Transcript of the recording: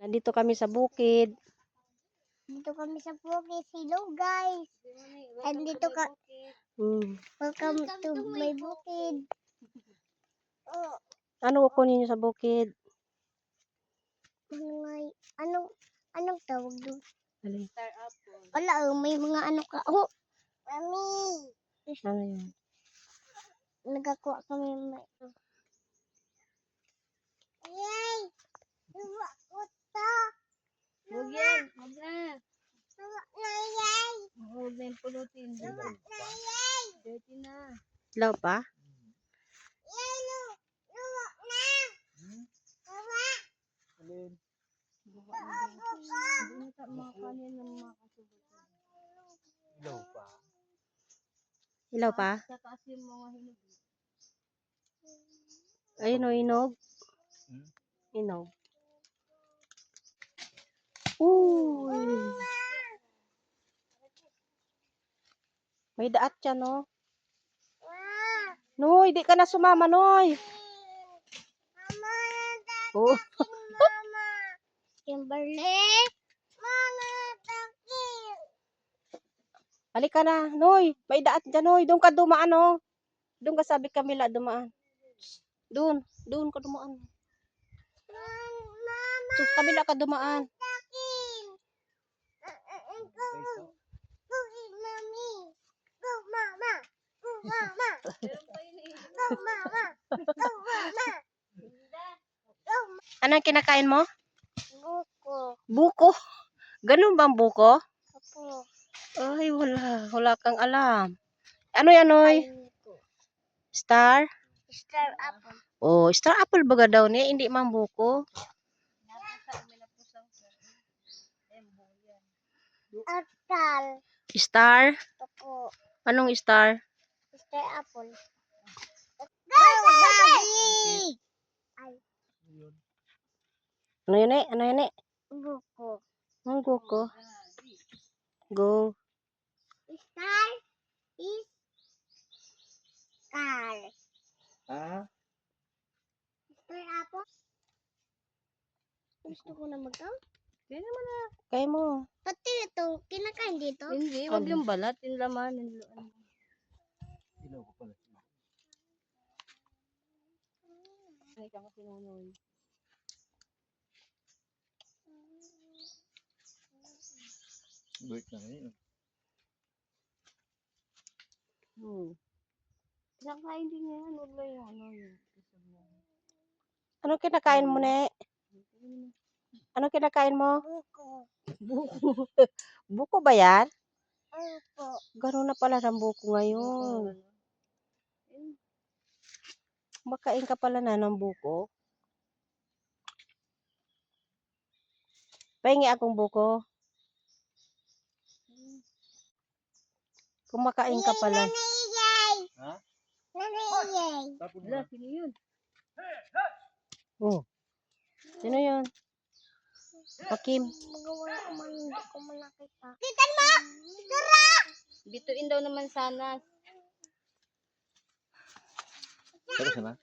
Nandito kami sa bukid. Dito kami sa bukid. Hello guys. And dito ka. Welcome to my bukid. Oh, Ano kukunin niyo sa bukid? anong tawag doon? Alin? Star apple. Wala, may mga ano ka. Oh, mami. Ano yan? Nagakuha kami. Yay! Luwa ko to. Huwag yan. Huwag na. Luwa na yay. Huwag na yung pulutin. Luwa na yay. Dirty na. Ilaw pa? Yay, luwa na. Luwa. Alin? Hindi na tayo makakanin ng mga kasubot. Ilaw pa. Ilaw pa? Tataas yung mga hinog. Ayun o, inog. Hmm? Inog. Uy! May daat siya, no? Wow. Noy, di ka na sumama, Noy. Mama, Oh. mama. Kimberly. Mama, takil. Halika na, Noy. May daat dyan, Noy. Doon ka dumaan, no? Doon ka sabi Camila dumaan. Doon ka dumaan. Mama, So, Camila ka dumaan. takil. Go, mami. Go, mama. Go, mama. Go, mama. Go, mama. Go, Anong kinakain mo? buko. Buko. Ganun bang buko? Opo. Ay, wala. Wala kang alam. Ano yan, Noy? Star? Star apple. Oh, star apple baga daw niya. Hindi man buko. Apple. Star? Opo. Anong star? Star apple. Go, Daddy! Ano yun eh? Ano yun eh? Buko. Ang buko. Go. Star is star. Ha? Star apple. Gusto ko na mag-out. Hindi naman na. Kaya mo. Pati ito, kinakain dito. Hindi. Huwag yung balat. Yung laman. Ilaw ko pala. Ay, ka kasi nunoy. Break na ngayon. Kinakain din niya yan. Huwag lang yung ano yun. Anong kinakain mo, ne? Anong kinakain mo? Buko. Buko. Buko ba yan? Opo. Gano'n na pala ng buko ngayon. Makain ka pala na ng buko. Pahingi akong buko. Kumakain ka pala. Nanay! Ha? Nanay! Tapos Wala, sino yun? Oh. Sino yun? Pakim. Magawa ko man, hindi ko man nakita. Titan mo! Tara! Bituin daw naman sana. Tapos na?